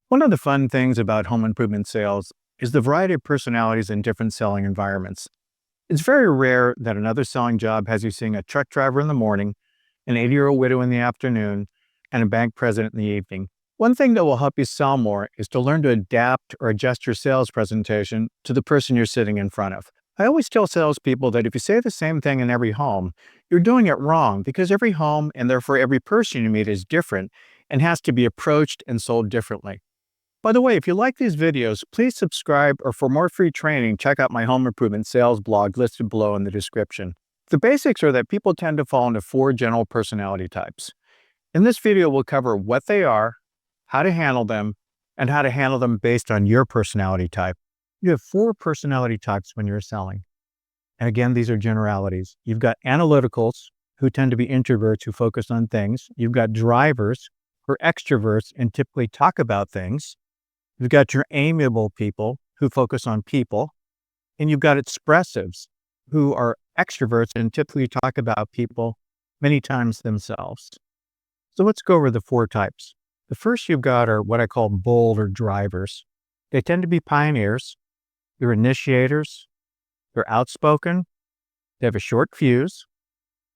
One of the fun things about home improvement sales is the variety of personalities in different selling environments. It's very rare that another selling job has you seeing a truck driver in the morning, an 80-year-old widow in the afternoon, and a bank president in the evening. One thing that will help you sell more is to learn to adapt or adjust your sales presentation to the person you're sitting in front of. I always tell salespeople that if you say the same thing in every home, you're doing it wrong because every home and therefore every person you meet is different and has to be approached and sold differently. By the way, if you like these videos, please subscribe, or for more free training, check out my home improvement sales blog listed below in the description. The basics are that people tend to fall into four general personality types. In this video, we'll cover what they are, how to handle them, and how to handle them based on your personality type. You have four personality types when you're selling. And again, these are generalities. You've got analyticals, who tend to be introverts who focus on things. You've got drivers, who are extroverts and typically talk about things. You've got your amiable people who focus on people, and you've got expressives who are extroverts and typically talk about people many times themselves. So let's go over the four types. The first you've got are what I call bold or drivers. They tend to be pioneers. They're initiators. They're outspoken. They have a short fuse.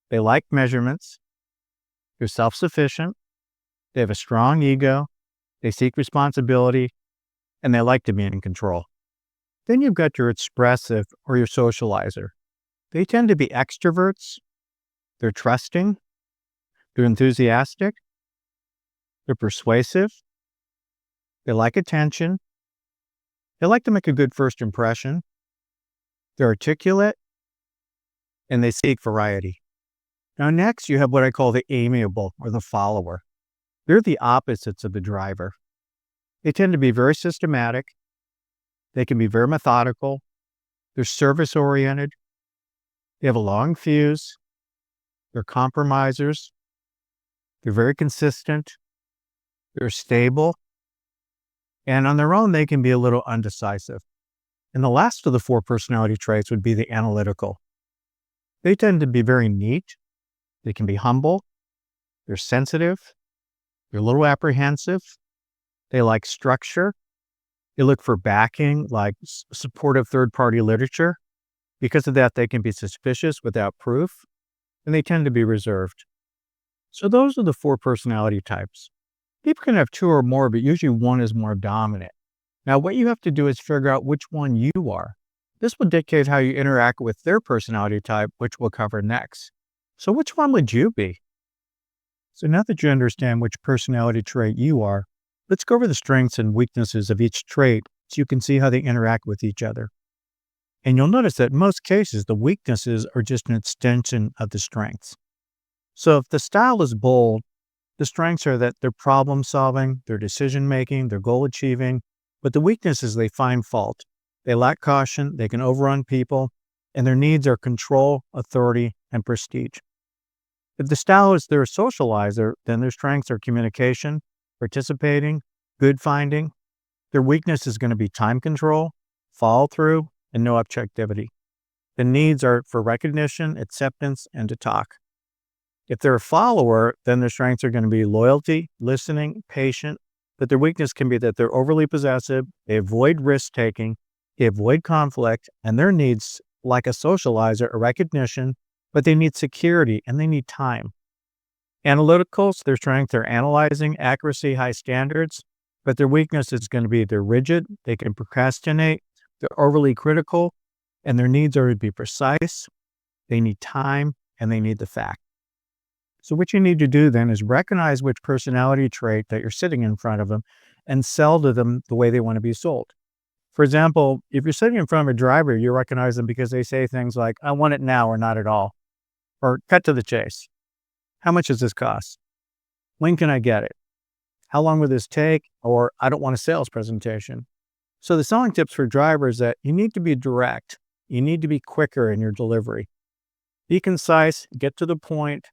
They like measurements. They're self-sufficient. They have a strong ego. They seek responsibility, and they like to be in control. Then you've got your expressive or your socializer. They tend to be extroverts. They're trusting. They're enthusiastic. They're persuasive. They like attention. They like to make a good first impression. They're articulate, and they seek variety. Now next, you have what I call the amiable or the follower. They're the opposites of the driver. They tend to be very systematic. They can be very methodical. They're service-oriented. They have a long fuse. They're compromisers. They're very consistent. They're stable. And on their own, they can be a little undecisive. And the last of the four personality traits would be the analytical. They tend to be very neat. They can be humble. They're sensitive. They're a little apprehensive. They like structure. They look for backing, like supportive third-party literature. Because of that, they can be suspicious without proof, and they tend to be reserved. So those are the four personality types. People can have two or more, but usually one is more dominant. Now, what you have to do is figure out which one you are. This will dictate how you interact with their personality type, which we'll cover next. So which one would you be? So now that you understand which personality trait you are, let's go over the strengths and weaknesses of each trait so you can see how they interact with each other. And you'll notice that in most cases, the weaknesses are just an extension of the strengths. So if the style is bold, the strengths are that they're problem solving, they're decision making, they're goal achieving, but the weaknesses they find fault. They lack caution, they can overrun people, and their needs are control, authority, and prestige. If the style is they're a socializer, then their strengths are communication, participating, good finding. Their weakness is going to be time control, follow through, and no objectivity. The needs are for recognition, acceptance, and to talk. If they're a follower, then their strengths are going to be loyalty, listening, patient, but their weakness can be that they're overly possessive, they avoid risk-taking, they avoid conflict, and their needs, like a socializer, are recognition, but they need security and they need time. Analyticals, their strengths are analyzing, accuracy, high standards, but their weakness is going to be they're rigid, they can procrastinate, they're overly critical, and their needs are to be precise, they need time, and they need the fact. So what you need to do then is recognize which personality trait that you're sitting in front of them and sell to them the way they want to be sold. For example, if you're sitting in front of a driver, you recognize them because they say things like, I want it now or not at all, or cut to the chase. How much does this cost? When can I get it? How long will this take? Or I don't want a sales presentation. So the selling tips for drivers that you need to be direct. You need to be quicker in your delivery. Be concise, get to the point.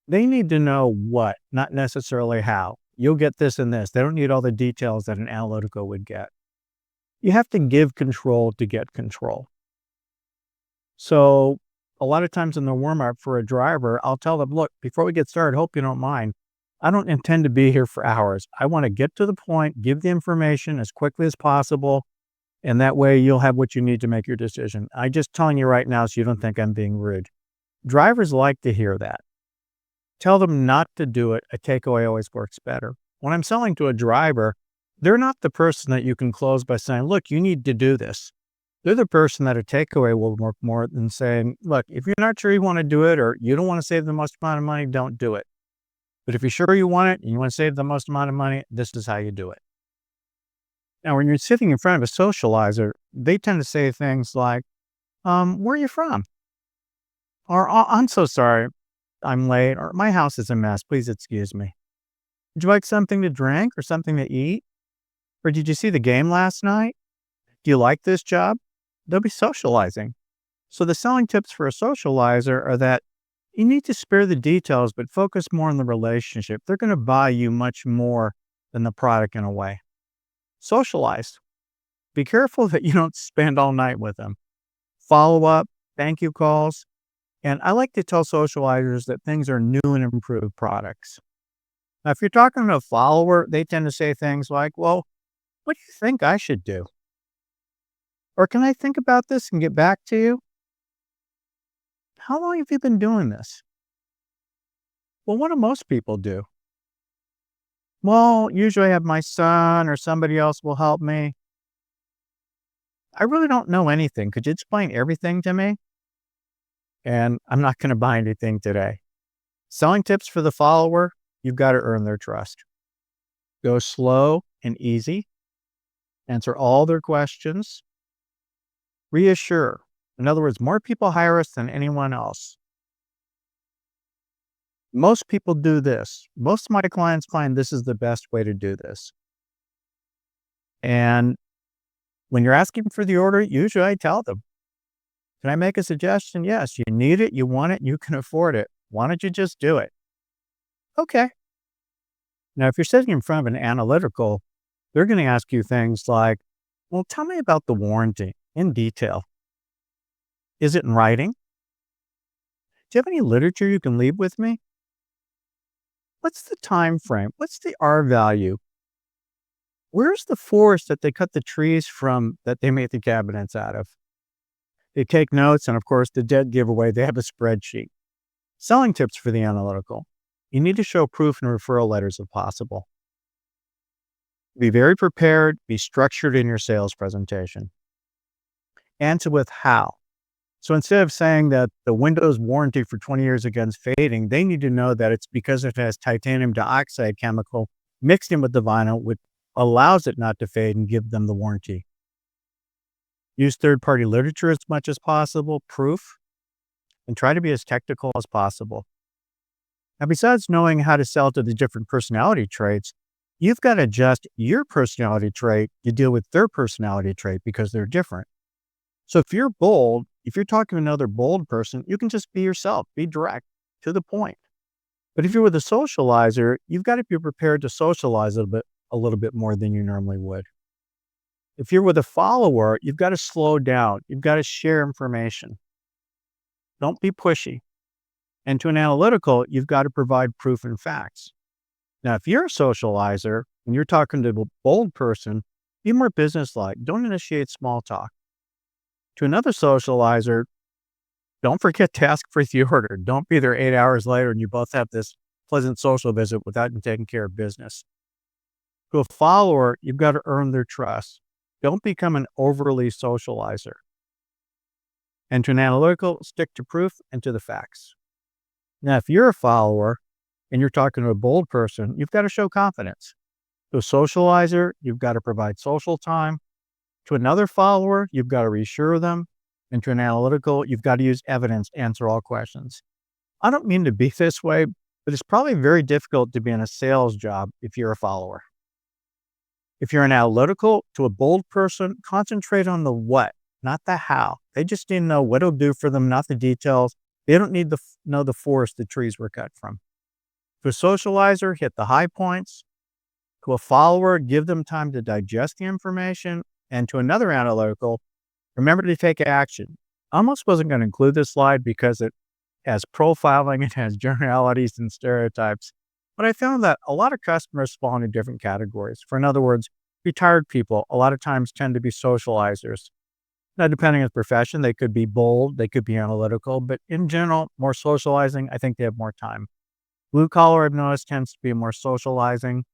They need to know what, not necessarily how. You'll get this and this. They don't need all the details that an analytical would get. You have to give control to get control. So a lot of times in the warm-up for a driver, I'll tell them, look, before we get started, hope you don't mind. I don't intend to be here for hours. I want to get to the point, give the information as quickly as possible, and that way you'll have what you need to make your decision. I'm just telling you right now so you don't think I'm being rude. Drivers like to hear that. Tell them not to do it. A takeaway always works better. When I'm selling to a driver, they're not the person that you can close by saying, look, you need to do this. They're the person that a takeaway will work more than saying, look, if you're not sure you want to do it or you don't want to save the most amount of money, don't do it. But if you're sure you want it and you want to save the most amount of money, this is how you do it. Now, when you're sitting in front of a socializer, they tend to say things like, where are you from? Or, "Oh, I'm so sorry, I'm late," or "My house is a mess, please excuse me. Would you like something to drink or something to eat? Or did you see the game last night? Do you like this job?" They'll be socializing. So the selling tips for a socializer are that you need to spare the details, but focus more on the relationship. They're going to buy you much more than the product in a way. Socialize. Be careful that you don't spend all night with them. Follow up, thank you calls. And I like to tell socializers that things are new and improved products. Now, if you're talking to a follower, they tend to say things like, well, what do you think I should do? Or can I think about this and get back to you? How long have you been doing this? Well, what do most people do? Well, usually I have my son or somebody else will help me. I really don't know anything. Could you explain everything to me? And I'm not going to buy anything today. Selling tips for the follower, you've got to earn their trust. Go slow and easy. Answer all their questions. Reassure. In other words, more people hire us than anyone else. Most people do this. Most of my clients find this is the best way to do this. And when you're asking for the order, usually I tell them, can I make a suggestion? Yes, you need it, you want it, you can afford it. Why don't you just do it? Okay. Now, if you're sitting in front of an analytical, they're going to ask you things like, well, tell me about the warranty in detail. Is it in writing? Do you have any literature you can leave with me? What's the time frame? What's the R value? Where's the forest that they cut the trees from that they made the cabinets out of? They take notes, and of course, the dead giveaway, they have a spreadsheet. Selling tips for the analytical. You need to show proof and referral letters if possible. Be very prepared, be structured in your sales presentation. Answer with how. So instead of saying that the window's warranty for 20 years against fading, they need to know that it's because it has titanium dioxide chemical mixed in with the vinyl, which allows it not to fade and give them the warranty. Use third-party literature as much as possible, proof, and try to be as technical as possible. Now, besides knowing how to sell to the different personality traits, you've got to adjust your personality trait to deal with their personality trait because they're different. So if you're bold, if you're talking to another bold person, you can just be yourself, be direct, to the point. But if you're with a socializer, you've got to be prepared to socialize a little bit more than you normally would. If you're with a follower, you've got to slow down. You've got to share information. Don't be pushy. And to an analytical, you've got to provide proof and facts. Now, if you're a socializer and you're talking to a bold person, be more businesslike. Don't initiate small talk. To another socializer, don't forget to ask for the order. Don't be there 8 hours later and you both have this pleasant social visit without taking care of business. To a follower, you've got to earn their trust. Don't become an overly socializer. And to an analytical, stick to proof and to the facts. Now, if you're a follower and you're talking to a bold person, you've got to show confidence. To a socializer, you've got to provide social time. To another follower, you've got to reassure them. And to an analytical, you've got to use evidence to answer all questions. I don't mean to be this way, but it's probably very difficult to be in a sales job if you're a follower. If you're an analytical to a bold person, concentrate on the what, not the how. They just need to know what it'll do for them, not the details. They don't need to know the forest the trees were cut from. To a socializer, hit the high points. To a follower, give them time to digest the information. And to another analytical, remember to take action. I almost wasn't going to include this slide because it has profiling, it has generalities and stereotypes. But I found that a lot of customers fall into different categories. For in other words, retired people a lot of times tend to be socializers. Now, depending on the profession, they could be bold, they could be analytical, but in general, more socializing, I think they have more time. Blue collar, I've noticed, tends to be more socializing.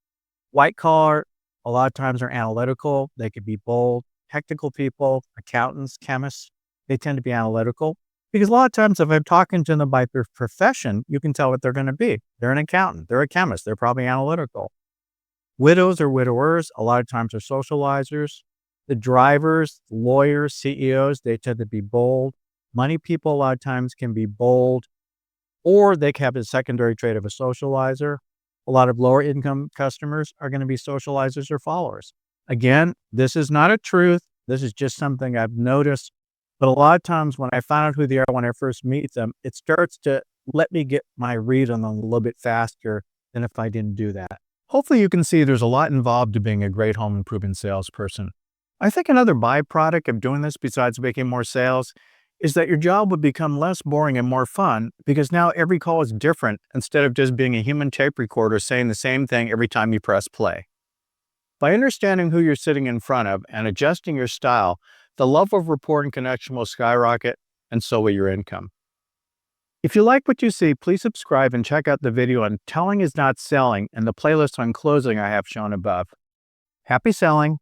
White collar, a lot of times are analytical. They could be bold. Technical people, accountants, chemists, they tend to be analytical. Because a lot of times, if I'm talking to them by their profession, you can tell what they're going to be. They're an accountant, they're a chemist, they're probably analytical. Widows or widowers, a lot of times are socializers. The drivers, lawyers, CEOs, they tend to be bold. Money people, a lot of times, can be bold, or they can have a secondary trait of a socializer. A lot of lower income customers are going to be socializers or followers. Again, this is not a truth. This is just something I've noticed. But a lot of times when I find out who they are when I first meet them, it starts to let me get my read on them a little bit faster than if I didn't do that. Hopefully you can see there's a lot involved to being a great home improvement salesperson. I think another byproduct of doing this, besides making more sales, is that your job would become less boring and more fun because now every call is different instead of just being a human tape recorder saying the same thing every time you press play. By understanding who you're sitting in front of and adjusting your style, the level of rapport and connection will skyrocket, and so will your income. If you like what you see, please subscribe and check out the video on Telling is Not Selling and the playlist on closing I have shown above. Happy selling!